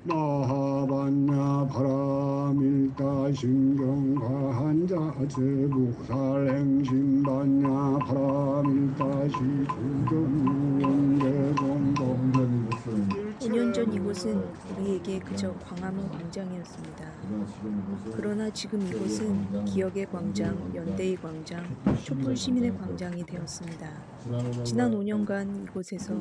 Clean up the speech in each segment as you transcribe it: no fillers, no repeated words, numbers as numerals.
마하반야 바라밀다 신경과한자 제부살행신반야 바라밀다 시주경무원대공동전. 5년 전 이곳은 우리에게 그저 광화문 광장이었습니다. 그러나 지금 이곳은 기억의 광장, 연대의 광장, 촛불 시민의 광장이 되었습니다. 지난 5년간 이곳에서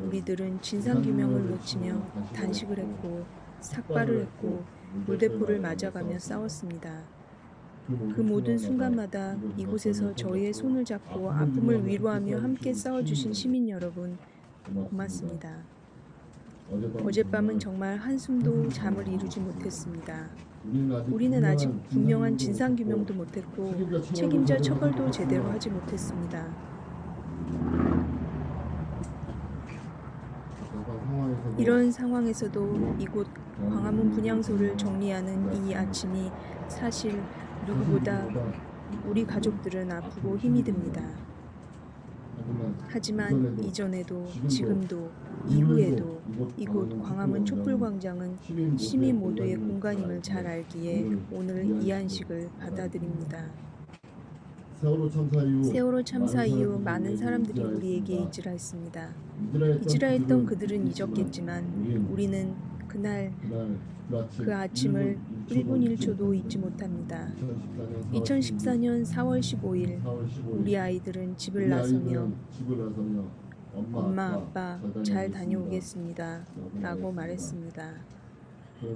우리들은 진상규명을 놓치며 단식을 했고 삭발을 했고 물대포를 맞아가며 싸웠습니다. 그 모든 순간마다 이곳에서 저희의 손을 잡고 아픔을 위로하며 함께 싸워주신 시민 여러분, 고맙습니다. 어젯밤은 정말 한숨도 잠을 이루지 못했습니다. 우리는 아직 분명한 진상규명도 못했고 책임자 처벌도 제대로 하지 못했습니다. 이런 상황에서도 이곳 광화문 분향소를 정리하는 이 아침이 사실 누구보다 우리 가족들은 아프고 힘이 듭니다. 하지만 이전에도 지금도 이후에도 이곳 광화문 촛불광장은 시민 모두의 공간임을 잘 알기에 오늘 이 안식을 받아들입니다. 세월호 참사 이후 많은 사람들이 우리에게 잊으라 했던 그들은 잊었겠지만 우리는 그날 그 아침을 1분 1초도 잊지 못합니다. 2014년 4월 15일 우리 아이들은 집을 나서며 엄마, 아빠 잘 다녀오겠습니다 라고 말했습니다.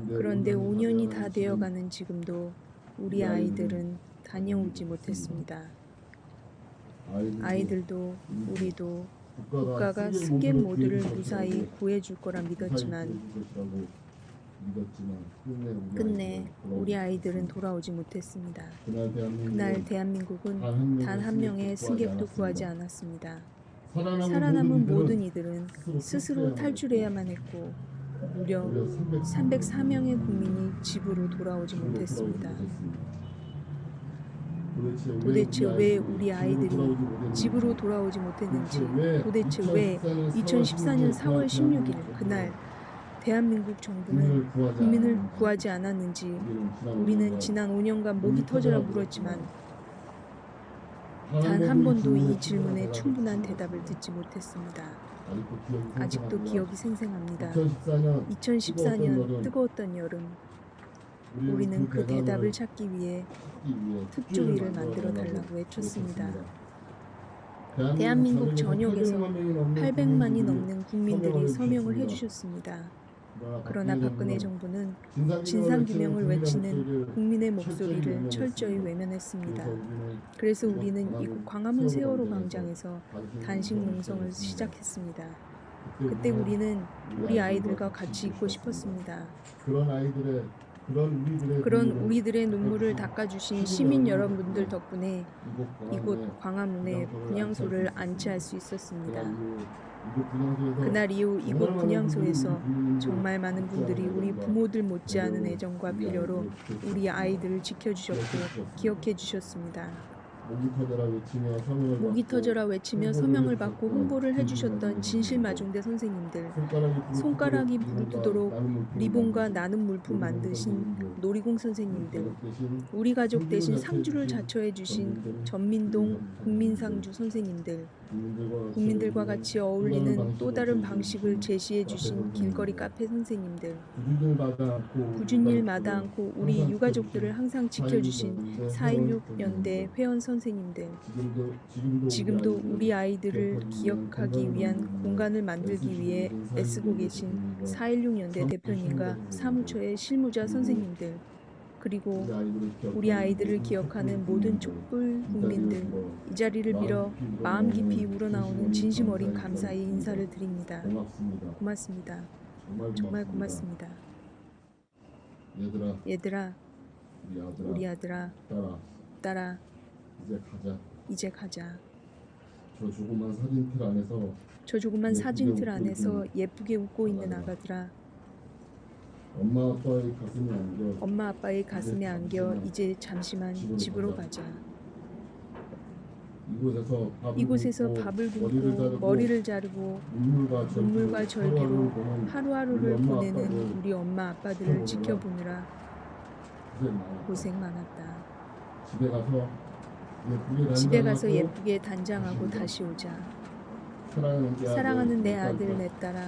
그런데 5년이 다 되어가는 지금도 우리 아이들은 다녀오지 못했습니다. 아이들도 우리도 국가가 스캔 모두를 무사히 구해줄 거라 믿었지만 끝내 우리 아이들은 돌아오지 못했습니다. 그날 대한민국은 단 한 명의 승객도 구하지 않았습니다. 살아남은 모든 이들은 스스로 탈출해야만 했고 무려 304명의 국민이 집으로 돌아오지 못했습니다. 도대체 왜 우리 아이들이 집으로 돌아오지 못했는지, 도대체 왜 2014년 4월 16일 그날 대한민국 정부는 국민을 구하지 않았는지 우리는 지난 5년간 목이 터져라 물었지만 단 한 번도 이 질문에 충분한 대답을 듣지 못했습니다. 아직도 기억이 생생합니다. 2014년 뜨거웠던 여름, 우리는 그 대답을 찾기 위해 특조위를 만들어 달라고 외쳤습니다. 대한민국 전역에서 800만이 넘는 국민들이 서명을 해주셨습니다. 그러나 박근혜 정부는 진상규명을 외치는 국민의 목소리를 철저히 외면했습니다. 그래서 우리는 이곳 광화문 세월호 광장에서 단식 농성을 시작했습니다. 그때 우리는 우리 아이들과 같이 있고 싶었습니다. 그런 우리들의 눈물을 닦아주신 시민 여러분들 덕분에 이곳 광화문에 분향소를 안치할 수 있었습니다. 그날 이후 이곳 분향소에서 정말 많은 분들이 우리 부모들 못지않은 애정과 배려로 우리 아이들을 지켜주셨고 기억해 주셨습니다. 목이 터져라 외치며 서명을 받고 홍보를 해주셨던 진실마중대 선생님들, 손가락이 붉도록 리본과 나눔 물품 만드신 놀이공 선생님들, 우리 가족 대신 상주를 자처해 주신 전민동 국민상주 선생님들, 국민들과 같이 어울리는 또 다른 방식을 제시해 주신 길거리 카페 선생님들, 굳은 일 마다 않고 우리 유가족들을 항상 지켜주신 4.16 연대 회원 선생님들, 지금도 우리 아이들을 기억하기 위한 공간을 만들기 위해 애쓰고 계신 4.16 연대 대표님과 사무처의 실무자 선생님들, 그리고 우리 아이들을 기억하는 모든 촛불 국민들, 이 자리를 빌어 마음 깊이 우러나오는 진심 어린 감사의 인사를 드립니다. 고맙습니다. 정말 고맙습니다. 얘들아, 우리 아들아, 딸아, 이제 가자. 저 조그만 사진틀 안에서 예쁘게 웃고 있는 아가들아, 엄마 아빠의 가슴에 안겨 이제 잠시만 집으로 가자. 이곳에서 밥을 굶고 머리를 자르고 눈물과 절기로 하루하루를 보내는 우리 엄마 아빠들을 지켜보느라 고생 많았다. 집에 가서 예쁘게 단장하고 다시 오자. 사랑하는 내 아들 내 딸아,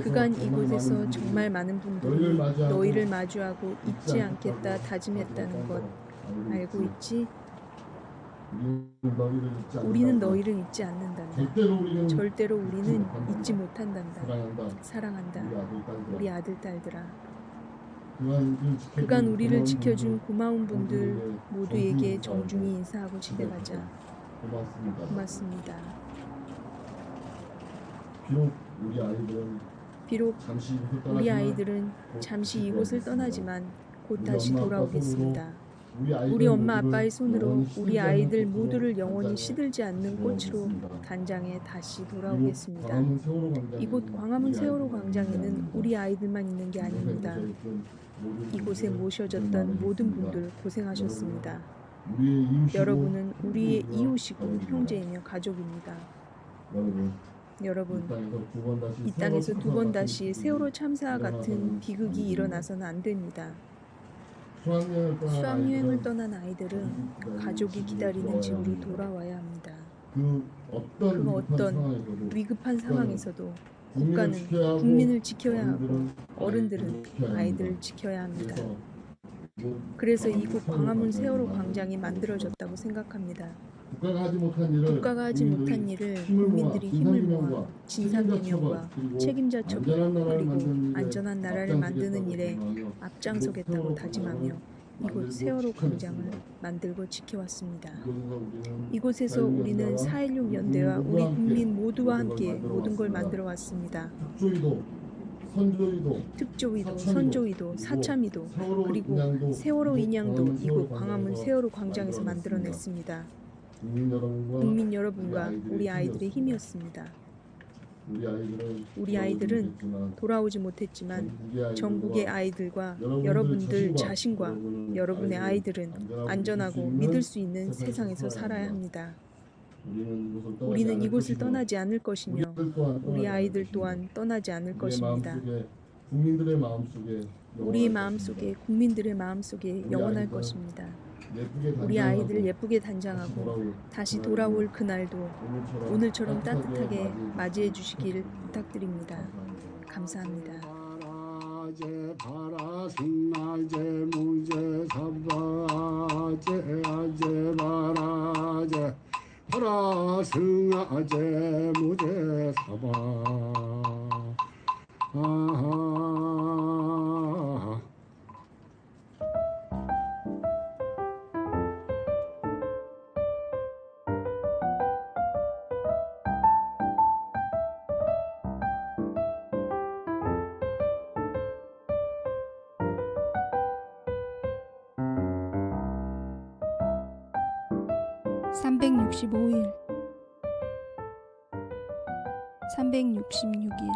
그간 이곳에서 정말 많은 분들이 너희를 마주하고 잊지 않겠다 다짐했다는 것 알고 있지? 우리는 너희를 잊지 않는단다. 절대로 우리는 잊지 못한단다. 사랑한다. 우리 아들 딸들아. 그간 우리를 지켜준 고마운 분들 모두에게 정중히 인사하고 집에 가자. 고맙습니다. 비록 우리 아이들은 잠시 이곳을 떠나지만 곧 다시 돌아오겠습니다. 우리 엄마 아빠의 손으로 우리 아이들 모두를 영원히 시들지 않는 꽃으로 단장에 다시 돌아오겠습니다. 이곳 광화문 세월호 광장에는 우리 아이들만 있는 게 아닙니다. 이곳에 모셔졌던 모든 분들 고생하셨습니다. 여러분은 우리의 이웃이고 형제이며 가족입니다. 여러분, 이 땅에서 두 번 다시 세월호 참사와 같은 비극이 일어나서는 안 됩니다. 수학여행을 떠난 아이들은 가족이 기다리는 집으로 돌아와야 합니다. 그 어떤 위급한 상황에서도 국가는 국민을 지켜야 하고 어른들은 아이들을 지켜야 합니다. 그래서 이곳 광화문 세월호 광장이 만들어졌다고 생각합니다. 국가가 하지 못한 일을 국민들이 힘을 모아 진상규명과 책임자 처벌 그리고 안전한 나라를 만드는 일에 앞장서겠다고 다짐하며 이곳 세월호 광장을 만들고 지켜왔습니다. 이곳에서 우리는 4.16 연대와 우리 국민 모두와 함께 모든 걸 만들어 왔습니다. 특조위도, 선조위도, 사참위도, 그리고 세월호 인양도 이곳 광화문 세월호 광장에서 만들어냈습니다. 국민 여러분과 우리 아이들의 힘이었습니다. 우리 아이들은 돌아오지 못했지만 전국의 아이들과 여러분들 자신과 여러분의 아이들은 안전하고 믿을 수 있는 세상에서 살아야 합니다. 우리는 이곳을 떠나지 않을 것이며 우리 아이들 또한 떠나지 않을 것입니다. 우리의 마음속에 국민들의 마음속에 영원할 것입니다. 우리 아이들 예쁘게 단장하고 다시 돌아올 그날도 오늘처럼 따뜻하게 맞이해 주시길 부탁드립니다. 감사합니다. (365일) 366일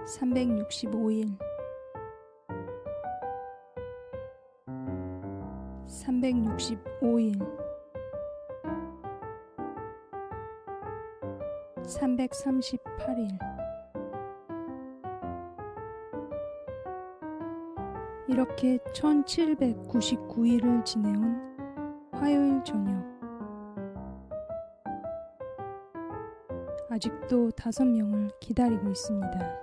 365일 365일 338일 이렇게 1799일을 지내온 화요일 저녁. 아직도 5명을 기다리고 있습니다.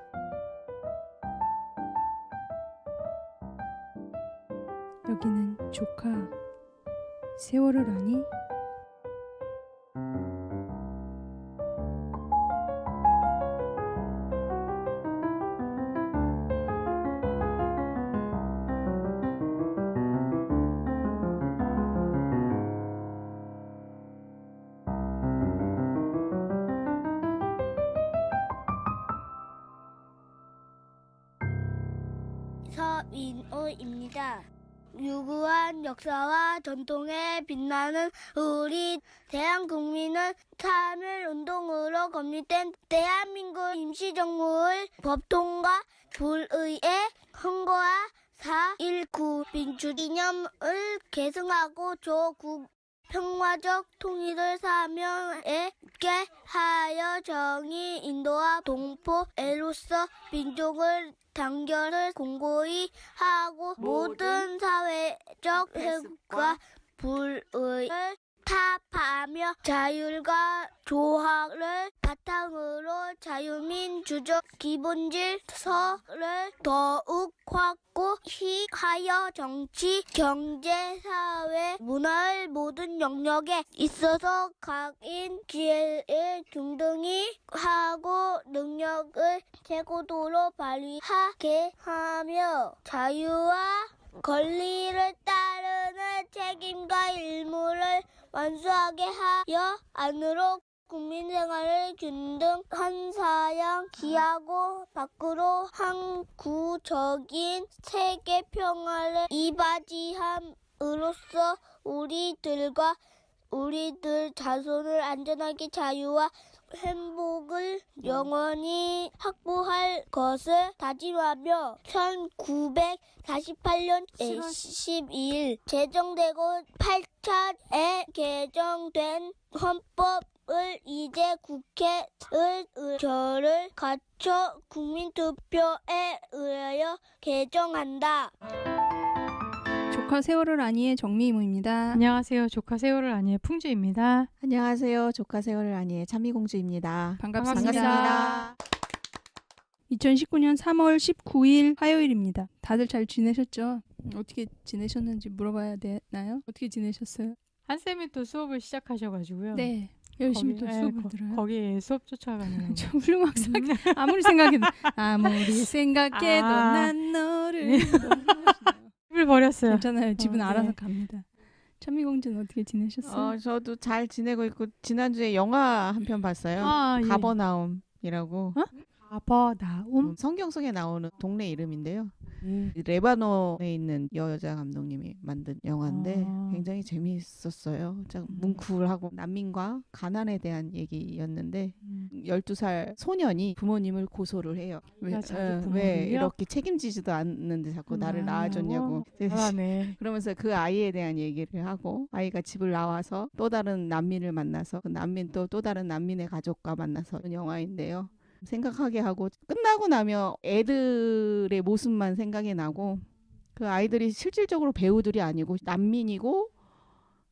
여기는 조카 세월호라니? 서인호입니다. 유구한 역사와 전통에 빛나는 우리 대한국민은 3.1운동으로 건립된 대한민국 임시정부의 법통과 불의의 헌거와 4.19 민주기념을 계승하고 조국 평화적 통일을 사명에 있게 하여 정의 인도와 동포애로서 민족을 단결을 공고히 하고 모든 사회적 해과 불의를 타파하며 자율과 조화를 바탕으로 자유민주적 기본질서를 더욱 확고히 하여 정치, 경제, 사회, 문화의 모든 영역에 있어서 각인 기회를 균등히 하고 능력을 최고도로 발휘하게 하며 자유와 권리를 따르는 책임과 의무를 완수하게 하여 안으로 국민생활을 균등한 사양 기하고 밖으로 항구적인 세계 평화를 이바지함으로써 우리들과 우리들 자손을 안전하게 자유와 행복을 영원히 확보할 것을 다짐하며 1948년 12일 제정되고 8차에 개정된 헌법을 이제 국회의 의결을 갖춰 국민투표에 의하여 개정한다. 조카 세월을 아니의 정미이모입니다. 안녕하세요. 조카 세월을 아니의 풍주입니다. 안녕하세요. 조카 세월을 아니의 참미공주입니다. 반갑습니다. 2019년 3월 19일 화요일입니다. 다들 잘 지내셨죠? 어떻게 지내셨는지 물어봐야 되나요? 어떻게 지내셨어요? 한쌤이 또 수업을 시작하셔가지고요. 네. 열심히 또 수업을 들어요. 거기에 수업 쫓아가는. 저 훌륭학사 아무리 생각해도 난 너를 집을 버렸어요. 괜찮아요. 집은 네. 알아서 갑니다. 참미공주는 어떻게 지내셨어요? 저도 잘 지내고 있고 지난주에 영화 한 편 봤어요. 예. 가버나움이라고. 가버나움? 성경 속에 나오는 동네 이름인데요. 레바논에 있는 여자 감독님이 만든 영화인데 굉장히 재미있었어요. 뭉클하고 난민과 가난에 대한 얘기였는데 12살 소년이 부모님을 고소를 해요. 왜 이렇게 책임지지도 않는데 자꾸 나를 낳아줬냐고. 네. 그러면서 그 아이에 대한 얘기를 하고 아이가 집을 나와서 또 다른 난민을 만나서 그 난민 또 다른 난민의 가족과 만나서 영화인데요. 생각하게 하고 끝나고 나면 애들의 모습만 생각이 나고 그 아이들이 실질적으로 배우들이 아니고 난민이고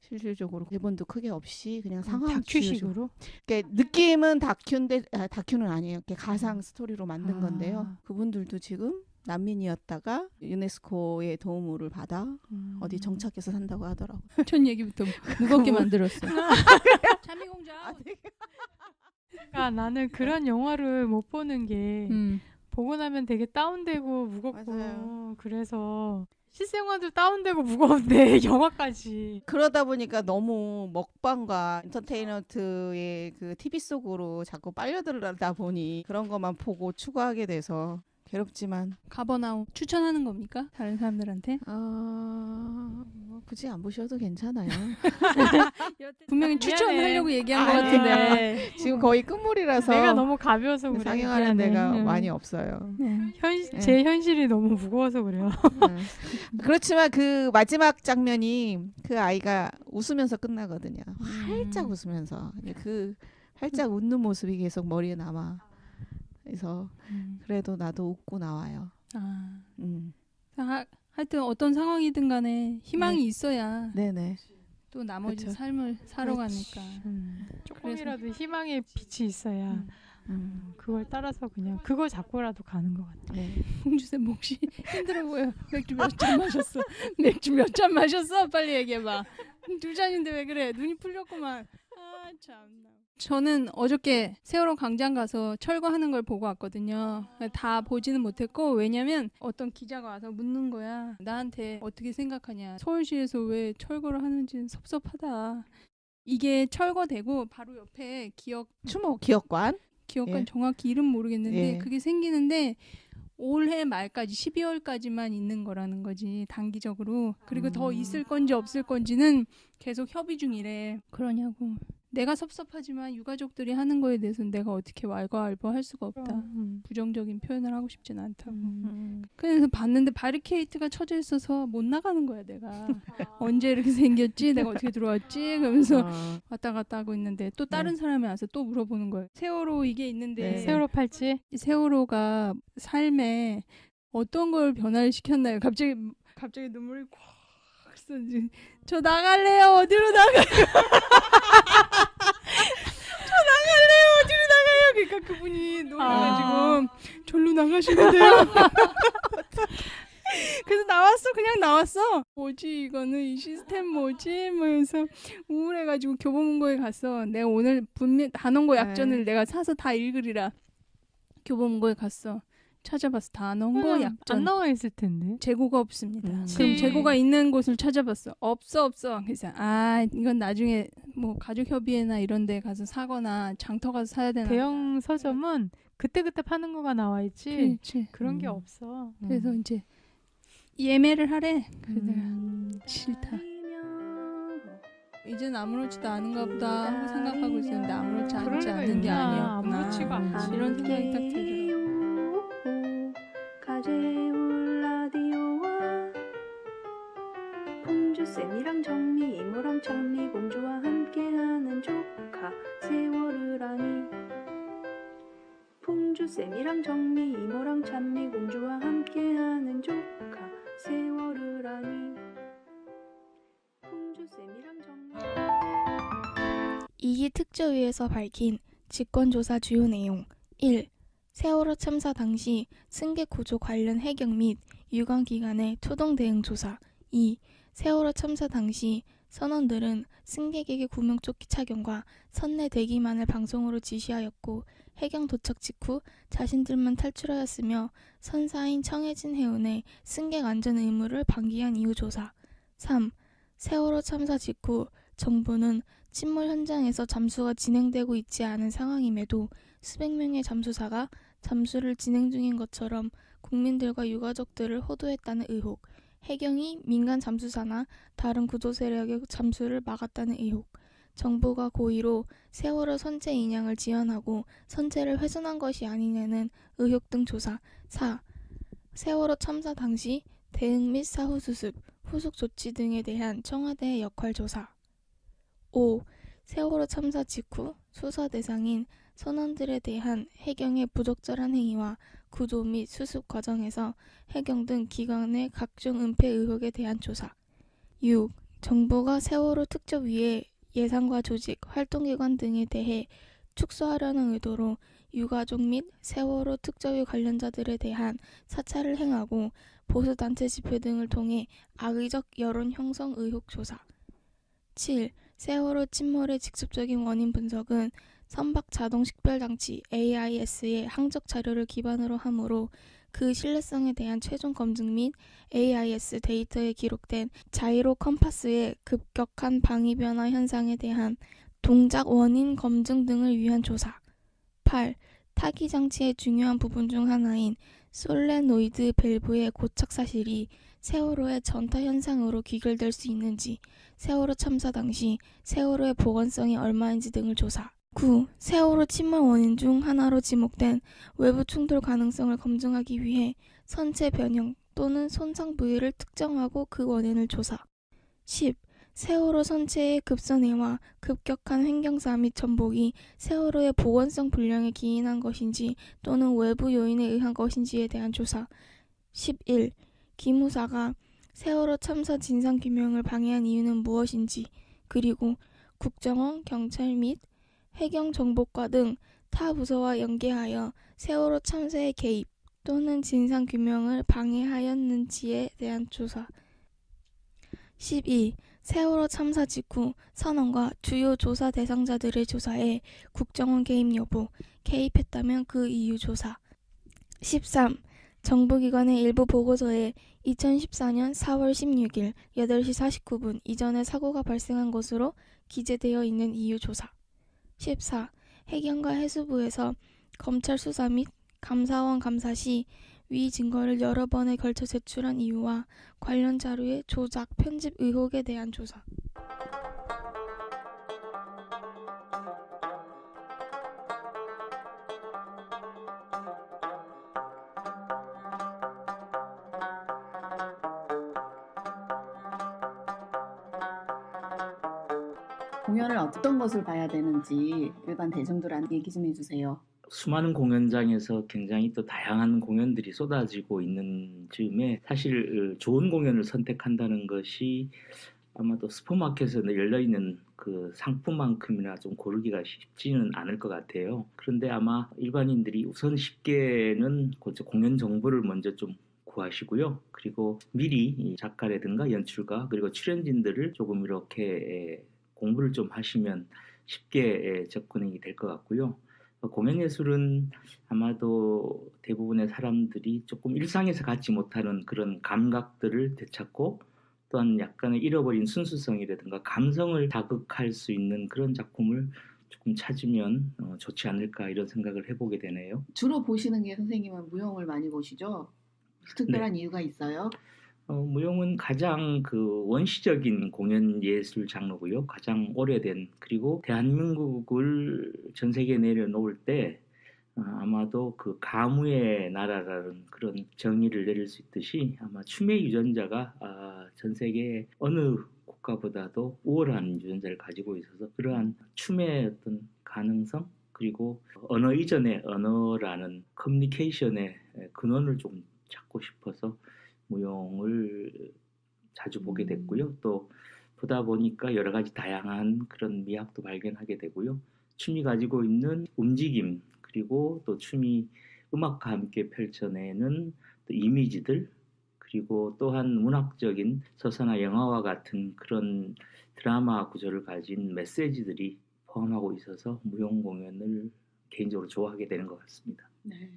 실질적으로 대본도 크게 없이 그냥 상황 다큐식으로? 그러니까 느낌은 다큐인데 다큐는 아니에요. 가상 스토리로 만든 건데요. 그분들도 지금 난민이었다가 유네스코의 도움을 받아 어디 정착해서 산다고 하더라고요. 첫 얘기부터 무겁게 만들었어. 참미공주. 그러니까 나는 그런 영화를 못 보는 게 보고 나면 되게 다운되고 무겁고 맞아요. 그래서 실생활도 다운되고 무거운데 영화까지. 그러다 보니까 너무 먹방과 엔터테인먼트의 그 TV 속으로 자꾸 빨려들다 보니 그런 것만 보고 추구하게 돼서 괴롭지만 가버나움 추천하는 겁니까? 다른 사람들한테? 굳이 안 보셔도 괜찮아요. 분명히 추천하려고 얘기한 것 아니, 같은데. 지금 거의 끝물이라서 내가 너무 가벼워서 그래. 상영하는 미안해. 데가 많이 없어요. 제 현실이 너무 무거워서 그래요. 그렇지만 그 마지막 장면이 그 아이가 웃으면서 끝나거든요. 활짝 웃으면서 그 활짝 웃는 모습이 계속 머리에 남아. 그래서 그래도 나도 웃고 나와요. 하여튼 어떤 상황이든 간에 희망이 네. 있어야 네네. 또 나머지 그쵸. 삶을 살아가니까. 조금이라도 희망의 빛이 있어야 그걸 따라서 그냥 그걸 잡고라도 가는 것 같아요. 네. 공주쌤 몫이 힘들어 보여. 맥주 몇 잔 마셨어? 맥주 몇 잔 마셨어? 빨리 얘기해봐. 2잔인데 왜 그래? 눈이 풀렸구만. 아 참나. 저는 어저께 세월호 광장 가서 철거하는 걸 보고 왔거든요. 다 보지는 못했고 왜냐면 어떤 기자가 와서 묻는 거야. 나한테 어떻게 생각하냐. 서울시에서 왜 철거를 하는지 섭섭하다. 이게 철거되고 바로 옆에 추모 기억관. 예. 정확히 이름 모르겠는데 예. 그게 생기는데 올해 말까지 12월까지만 있는 거라는 거지 단기적으로. 그리고 더 있을 건지 없을 건지는 계속 협의 중이래. 그러냐고. 내가 섭섭하지만 유가족들이 하는 거에 대해서는 내가 어떻게 왈가왈부할 수가 없다. 부정적인 표현을 하고 싶진 않다고. 그래서 봤는데 바리케이트가 쳐져 있어서 못 나가는 거야 내가. 언제 이렇게 생겼지? 내가 어떻게 들어왔지? 그러면서 왔다 갔다 하고 있는데 또 다른 사람이 와서 또 물어보는 거예요. 세월호 이게 있는데 세월호 팔찌? 세월호가 삶에 어떤 걸 변화를 시켰나요? 갑자기 눈물이 콱 쏟지. 저 나갈래요. 어디로 나가요? 저 나갈래요. 어디로 나가요? 그러니까 그분이 놀라가지고 절로 나가시면 돼요. 그래서 그냥 나왔어. 뭐지 이거는 이 시스템 뭐지? 그래서 우울해가지고 교보문고에 갔어. 내가 오늘 분명 단원고 약전을 내가 사서 다 읽으리라. 교보문고에 갔어. 찾아봤어. 단원고 약전. 안 나와 있을 텐데. 재고가 없습니다. 그럼 그럼 재고가 있는 곳을 찾아봤어. 없어. 그래서 이건 나중에 뭐 가족협의회나 이런 데 가서 사거나 장터 가서 사야 되나. 대형 서점은 그때그때 파는 거가 나와 있지. 그렇지. 그런 게 없어. 그래서 이제 예매를 하래. 그래서 내가 싫다. 이젠 아무렇지도 않은가 보다 하고 생각하고 있었는데 아무렇지 않지 않은 게 아니었구나. 아무렇지가 않지. 이런 생각이 딱 들더라고. 가재울 라디오와 풍주쌤이랑 정미 이모랑 찬미 공주와 함께하는 조카 세월이라니. 풍주쌤이랑 정미 이모랑 찬미 공주와 함께하는 조카 세월이라니. 풍주쌤이랑 정미. 2기 특조위에서 밝힌 직권조사 주요 내용. 1. 세월호 참사 당시 승객 구조 관련 해경 및 유관 기관의 초동 대응 조사. 2. 세월호 참사 당시 선원들은 승객에게 구명조끼 착용과 선내 대기만을 방송으로 지시하였고 해경 도착 직후 자신들만 탈출하였으며 선사인 청해진 해운의 승객 안전 의무를 방기한 이유 조사. 3. 세월호 참사 직후 정부는 침몰 현장에서 잠수가 진행되고 있지 않은 상황임에도 수백 명의 잠수사가 잠수를 진행 중인 것처럼 국민들과 유가족들을 호도했다는 의혹, 해경이 민간 잠수사나 다른 구조 세력의 잠수를 막았다는 의혹, 정부가 고의로 세월호 선체 인양을 지연하고 선체를 훼손한 것이 아니냐는 의혹 등 조사. 4. 세월호 참사 당시 대응 및 사후 수습, 후속 조치 등에 대한 청와대의 역할 조사. 5. 세월호 참사 직후 수사 대상인 선원들에 대한 해경의 부적절한 행위와 구조 및 수습 과정에서 해경 등 기관의 각종 은폐 의혹에 대한 조사. 6. 정부가 세월호 특조위의 예산과 조직, 활동기관 등에 대해 축소하려는 의도로 유가족 및 세월호 특조위 관련자들에 대한 사찰을 행하고 보수단체 집회 등을 통해 악의적 여론 형성 의혹 조사. 7. 세월호 침몰의 직접적인 원인 분석은 선박 자동 식별장치 AIS의 항적 자료를 기반으로 하므로 그 신뢰성에 대한 최종 검증 및 AIS 데이터에 기록된 자이로 컴파스의 급격한 방위 변화 현상에 대한 동작 원인 검증 등을 위한 조사. 8. 타기 장치의 중요한 부분 중 하나인 솔레노이드 밸브의 고착 사실이 세월호의 전타 현상으로 귀결될 수 있는지, 세월호 참사 당시 세월호의 보건성이 얼마인지 등을 조사. 9. 세월호 침몰 원인 중 하나로 지목된 외부 충돌 가능성을 검증하기 위해 선체 변형 또는 손상 부위를 특정하고 그 원인을 조사. 10. 세월호 선체의 급선회와 급격한 횡경사 및 전복이 세월호의 보건성 불량에 기인한 것인지 또는 외부 요인에 의한 것인지에 대한 조사. 11. 기무사가 세월호 참사 진상규명을 방해한 이유는 무엇인지, 그리고 국정원, 경찰 및 해경정보과 등 타 부서와 연계하여 세월호 참사의 개입 또는 진상규명을 방해하였는지에 대한 조사. 12. 세월호 참사 직후 선원과 주요 조사 대상자들의 조사에 국정원 개입 여부, 개입했다면 그 이유 조사. 13. 정부기관의 일부 보고서에 2014년 4월 16일 8시 49분 이전에 사고가 발생한 것으로 기재되어 있는 이유 조사. 14. 해경과 해수부에서 검찰 수사 및 감사원 감사 시 위 증거를 여러 번에 걸쳐 제출한 이유와 관련 자료의 조작, 편집 의혹에 대한 조사. 공연을 어떤 것을 봐야 되는지 일반 대중들한테 얘기 좀 해주세요. 수많은 공연장에서 굉장히 또 다양한 공연들이 쏟아지고 있는 즈음에 사실 좋은 공연을 선택한다는 것이 아마도 슈퍼마켓에 열려있는 그 상품만큼이나 좀 고르기가 쉽지는 않을 것 같아요. 그런데 아마 일반인들이 우선 쉽게는 공연 정보를 먼저 좀 구하시고요. 그리고 미리 작가라든가 연출가 그리고 출연진들을 조금 이렇게 공부를 좀 하시면 쉽게 접근이 될 것 같고요. 공연예술은 아마도 대부분의 사람들이 조금 일상에서 갖지 못하는 그런 감각들을 되찾고 또한 약간의 잃어버린 순수성이라든가 감성을 자극할 수 있는 그런 작품을 조금 찾으면 좋지 않을까 이런 생각을 해보게 되네요. 주로 보시는 게 선생님은 무용을 많이 보시죠? 특별한 네. 이유가 있어요? 무용은 가장 그 원시적인 공연 예술 장르고요. 가장 오래된 그리고 대한민국을 전 세계에 내려놓을 때 아마도 그 가무의 나라라는 그런 정의를 내릴 수 있듯이 아마 춤의 유전자가 전 세계 어느 국가보다도 우월한 유전자를 가지고 있어서 그러한 춤의 어떤 가능성 그리고 언어 이전의 언어라는 커뮤니케이션의 근원을 좀 찾고 싶어서 무용을 자주 보게 됐고요. 또 보다 보니까 여러 가지 다양한 그런 미학도 발견하게 되고요. 춤이 가지고 있는 움직임 그리고 또 춤이 음악과 함께 펼쳐내는 또 이미지들 그리고 또한 문학적인 서사나 영화와 같은 그런 드라마 구조를 가진 메시지들이 포함하고 있어서 무용 공연을 개인적으로 좋아하게 되는 것 같습니다. 네.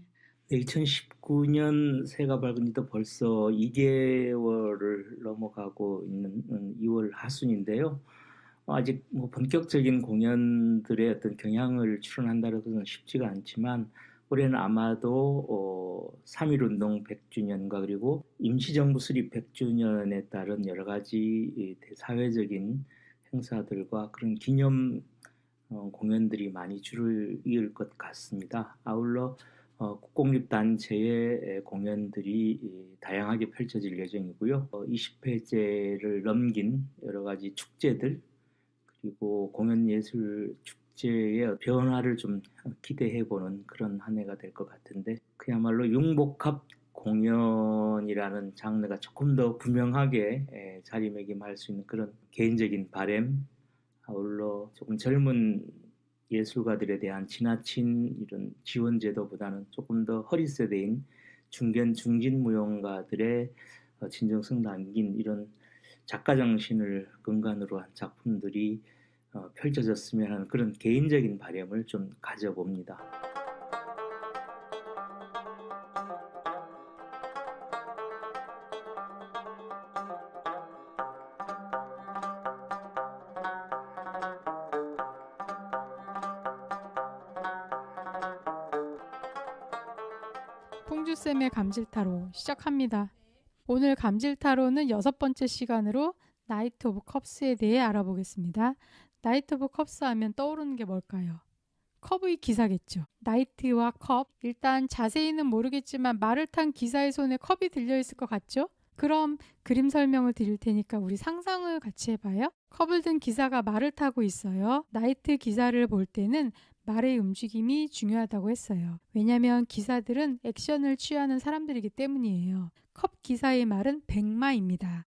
2019년 새가 밝은 지도 벌써 2개월을 넘어가고 있는 2월 하순인데요. 아직 뭐 본격적인 공연들의 어떤 경향을 추론한다는 것은 쉽지가 않지만 올해는 아마도 3.1운동 100주년과 그리고 임시정부 수립 100주년에 따른 여러 가지 사회적인 행사들과 그런 기념 공연들이 많이 줄을 이을 것 같습니다. 아울러 국공립단체의 공연들이 다양하게 펼쳐질 예정이고요. 20회째를 넘긴 여러 가지 축제들 그리고 공연예술 축제의 변화를 좀 기대해보는 그런 한 해가 될 것 같은데 그야말로 융복합 공연이라는 장르가 조금 더 분명하게 자리매김할 수 있는 그런 개인적인 바람 아울러 조금 젊은 예술가들에 대한 지나친 이런 지원 제도보다는 조금 더 허리 세대인 중견 중진 무용가들의 진정성 담긴 이런 작가 정신을 근간으로 한 작품들이 펼쳐졌으면 하는 그런 개인적인 바람을 좀 가져봅니다. 풍주쌤의 감질타로 시작합니다. 오늘 감질타로는 6번째 시간으로 나이트 오브 컵스에 대해 알아보겠습니다. 나이트 오브 컵스 하면 떠오르는 게 뭘까요? 컵의 기사겠죠. 나이트와 컵, 일단 자세히는 모르겠지만 말을 탄 기사의 손에 컵이 들려있을 것 같죠? 그럼 그림 설명을 드릴 테니까 우리 상상을 같이 해봐요. 컵을 든 기사가 말을 타고 있어요. 나이트 기사를 볼 때는 말의 움직임이 중요하다고 했어요. 왜냐하면 기사들은 액션을 취하는 사람들이기 때문이에요. 컵 기사의 말은 백마입니다.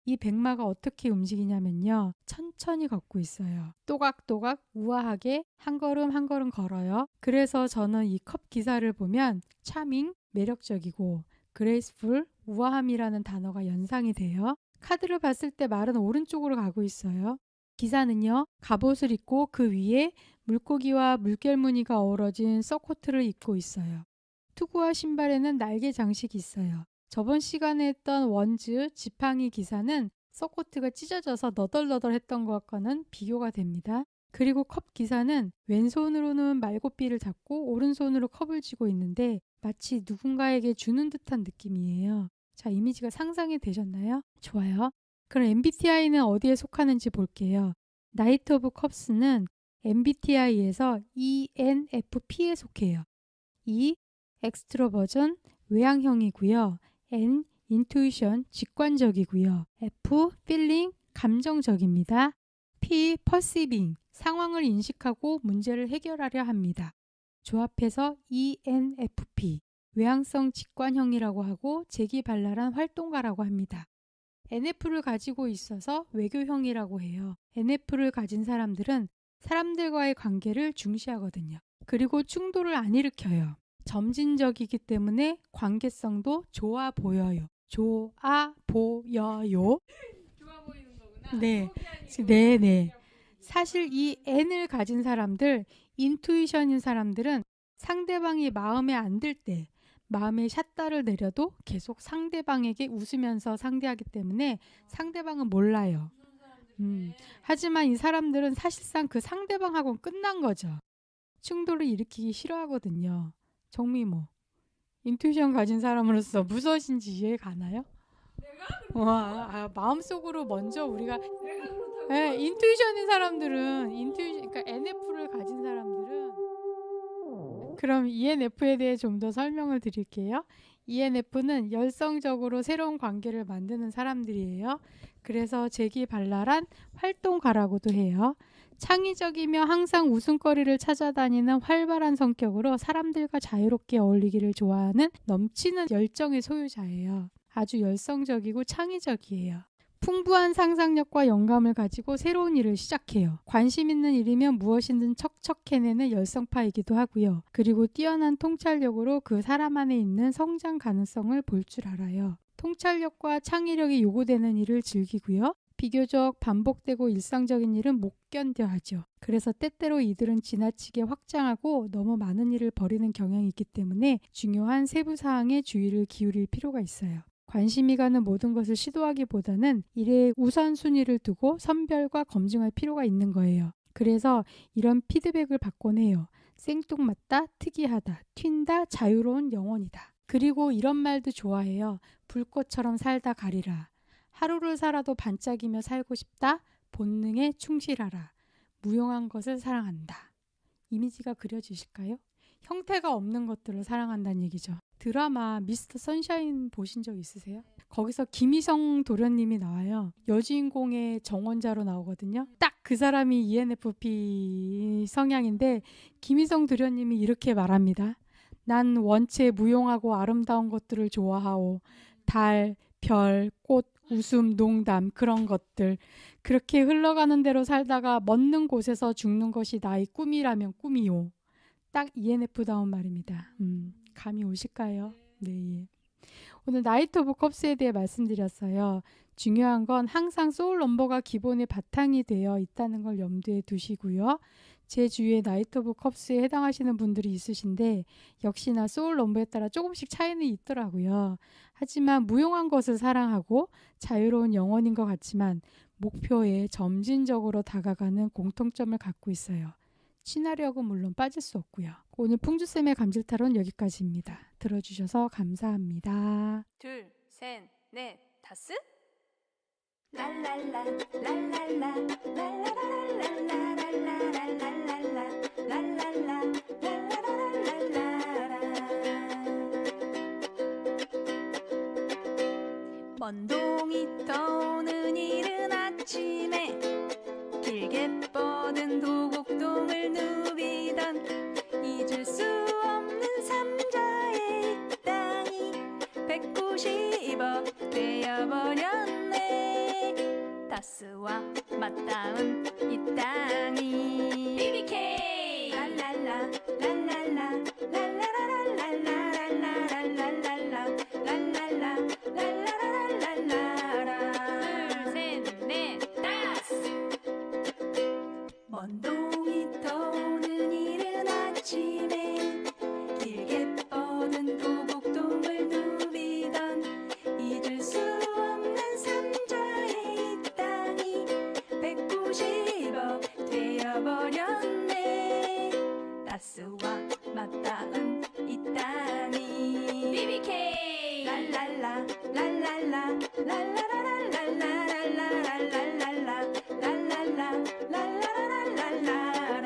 이 백마가 어떻게 움직이냐면요. 천천히 걷고 있어요. 또각또각 우아하게 한 걸음 한 걸음 걸어요. 그래서 저는 이 컵 기사를 보면 차밍, 매력적이고 그레이스풀, 우아함이라는 단어가 연상이 돼요. 카드를 봤을 때 말은 오른쪽으로 가고 있어요. 기사는요. 갑옷을 입고 그 위에 물고기와 물결 무늬가 어우러진 서코트를 입고 있어요. 투구와 신발에는 날개 장식이 있어요. 저번 시간에 했던 원즈, 지팡이 기사는 서코트가 찢어져서 너덜너덜했던 것과는 비교가 됩니다. 그리고 컵 기사는 왼손으로는 말고삐를 잡고 오른손으로 컵을 쥐고 있는데 마치 누군가에게 주는 듯한 느낌이에요. 자, 이미지가 상상이 되셨나요? 좋아요. 그럼 MBTI는 어디에 속하는지 볼게요. 나이트 오브 컵스는 MBTI에서 ENFP에 속해요. E, 엑스트로버전, 외향형이고요. N, 인투이션, 직관적이고요. F, 필링, 감정적입니다. P. perceiving, 상황을 인식하고 문제를 해결하려 합니다. 조합해서 ENFP, 외향성 직관형이라고 하고 재기발랄한 활동가라고 합니다. NF를 가지고 있어서 외교형이라고 해요. NF를 가진 사람들은 사람들과의 관계를 중시하거든요. 그리고 충돌을 안 일으켜요. 점진적이기 때문에 관계성도 좋아 보여요. 좋아 보여요. 좋아 보이는 거구나. 네. 네. 사실 이 N을 가진 사람들, 인투이션인 사람들은 상대방이 마음에 안 들 때, 마음에 샷다를 내려도 계속 상대방에게 웃으면서 상대하기 때문에 상대방은 몰라요. 하지만 이 사람들은 사실상 그 상대방하고는 끝난 거죠. 충돌을 일으키기 싫어하거든요. 정미모, 인투이션 가진 사람으로서 무엇인지 이해 가나요? 마음속으로 먼저 우리가 인투이션인 사람들은 그러니까 NF를 가진 사람들은 그럼 ENF에 대해 좀 더 설명을 드릴게요. ENF는 열성적으로 새로운 관계를 만드는 사람들이에요. 그래서 재기발랄한 활동가라고도 해요. 창의적이며 항상 웃음거리를 찾아다니는 활발한 성격으로 사람들과 자유롭게 어울리기를 좋아하는 넘치는 열정의 소유자예요. 아주 열성적이고 창의적이에요. 풍부한 상상력과 영감을 가지고 새로운 일을 시작해요. 관심 있는 일이면 무엇이든 척척 해내는 열성파이기도 하고요. 그리고 뛰어난 통찰력으로 그 사람 안에 있는 성장 가능성을 볼 줄 알아요. 통찰력과 창의력이 요구되는 일을 즐기고요. 비교적 반복되고 일상적인 일은 못 견뎌 하죠. 그래서 때때로 이들은 지나치게 확장하고 너무 많은 일을 벌이는 경향이 있기 때문에 중요한 세부 사항에 주의를 기울일 필요가 있어요. 관심이 가는 모든 것을 시도하기보다는 일에 우선순위를 두고 선별과 검증할 필요가 있는 거예요. 그래서 이런 피드백을 받곤 해요. 생뚱맞다, 특이하다, 튄다, 자유로운 영혼이다. 그리고 이런 말도 좋아해요. 불꽃처럼 살다 가리라. 하루를 살아도 반짝이며 살고 싶다. 본능에 충실하라. 무용한 것을 사랑한다. 이미지가 그려지실까요? 형태가 없는 것들을 사랑한다는 얘기죠. 드라마 미스터 선샤인 보신 적 있으세요? 거기서 김희성 도련님이 나와요. 여주인공의 정원자로 나오거든요. 딱 그 사람이 ENFP 성향인데 김희성 도련님이 이렇게 말합니다. 난 원체 무용하고 아름다운 것들을 좋아하오. 달, 별, 꽃, 웃음, 농담 그런 것들. 그렇게 흘러가는 대로 살다가 멋는 곳에서 죽는 것이 나의 꿈이라면 꿈이요. 딱 ENF다운 말입니다. 감이 오실까요? 네. 오늘 나이트 오브 컵스에 대해 말씀드렸어요. 중요한 건 항상 소울 넘버가 기본의 바탕이 되어 있다는 걸 염두에 두시고요. 제 주위에 나이트 오브 컵스에 해당하시는 분들이 있으신데 역시나 소울 넘버에 따라 조금씩 차이는 있더라고요. 하지만 무용한 것을 사랑하고 자유로운 영혼인 것 같지만 목표에 점진적으로 다가가는 공통점을 갖고 있어요. 친화력은 물론 빠질 수 없고요. 오늘 풍주쌤의 감질타로는 여기까지입니다. 들어주셔서 감사합니다. 둘, 셋, 넷, 다스? 랄랄라 랄랄라 랄라라랄랄라랄라랄라랄라 랄랄라 랄라라랄라라 먼동이 떠오는 이른 아침에 길게 뻗은 도곡동을 누비던 잊을 수 없는 삼자의 이 땅이 190억 되어버렸네. 다스와 맞닿은 이 땅이 BBK 랄랄라 랄랄라 랄라라랄랄라랄라랄라랄라 랄랄라 랄라라랄라라 둘셋넷 다스 먼동이 떠오는 이른 아침에 길게 뻗은 도곡동을 누비던 잊을 수 없는 삼자의 이 땅이 190억 되어버렸네. 다스와 맞닿은 이 땅이 BBK 랄랄라 랄랄라 랄라라랄랄라랄라랄라랄라 랄랄라 랄라라랄라라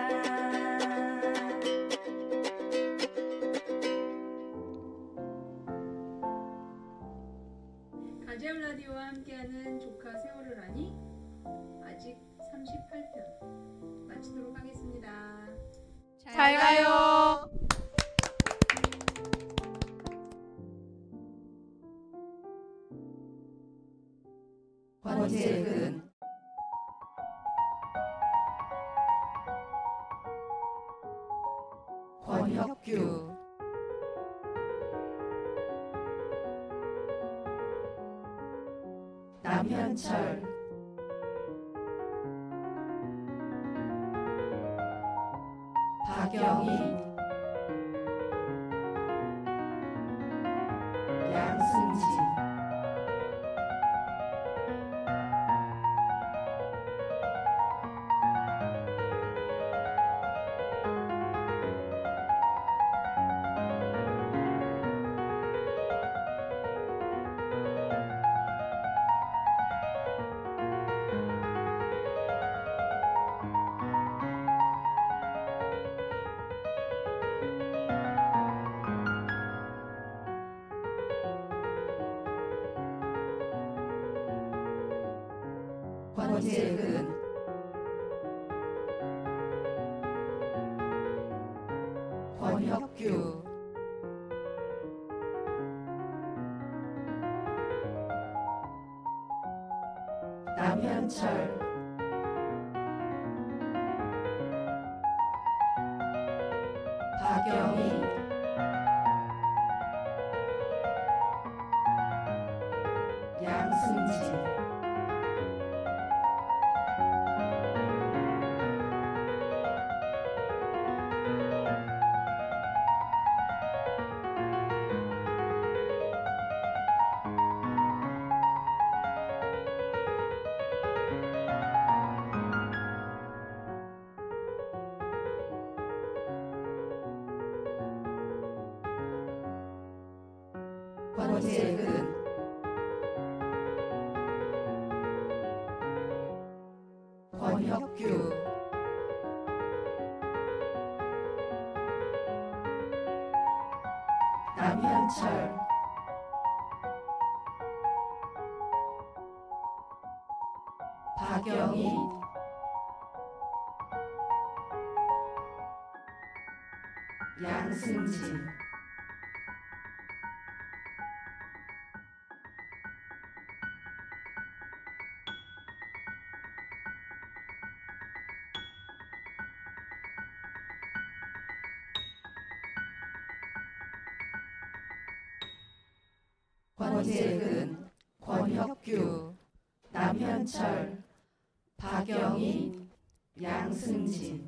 가젤 라디오와 함께하는 조카 세월을 아니? 아직 38편 마치도록 하겠습니다. 잘 가요. 권재근 권혁규 남현철 박영희 양승지 권재근 권혁규 남현철 박영희 양승지 권재근 권혁규 남현철 박영희 양승지 권재근 권혁규 남현철 박영희 양승지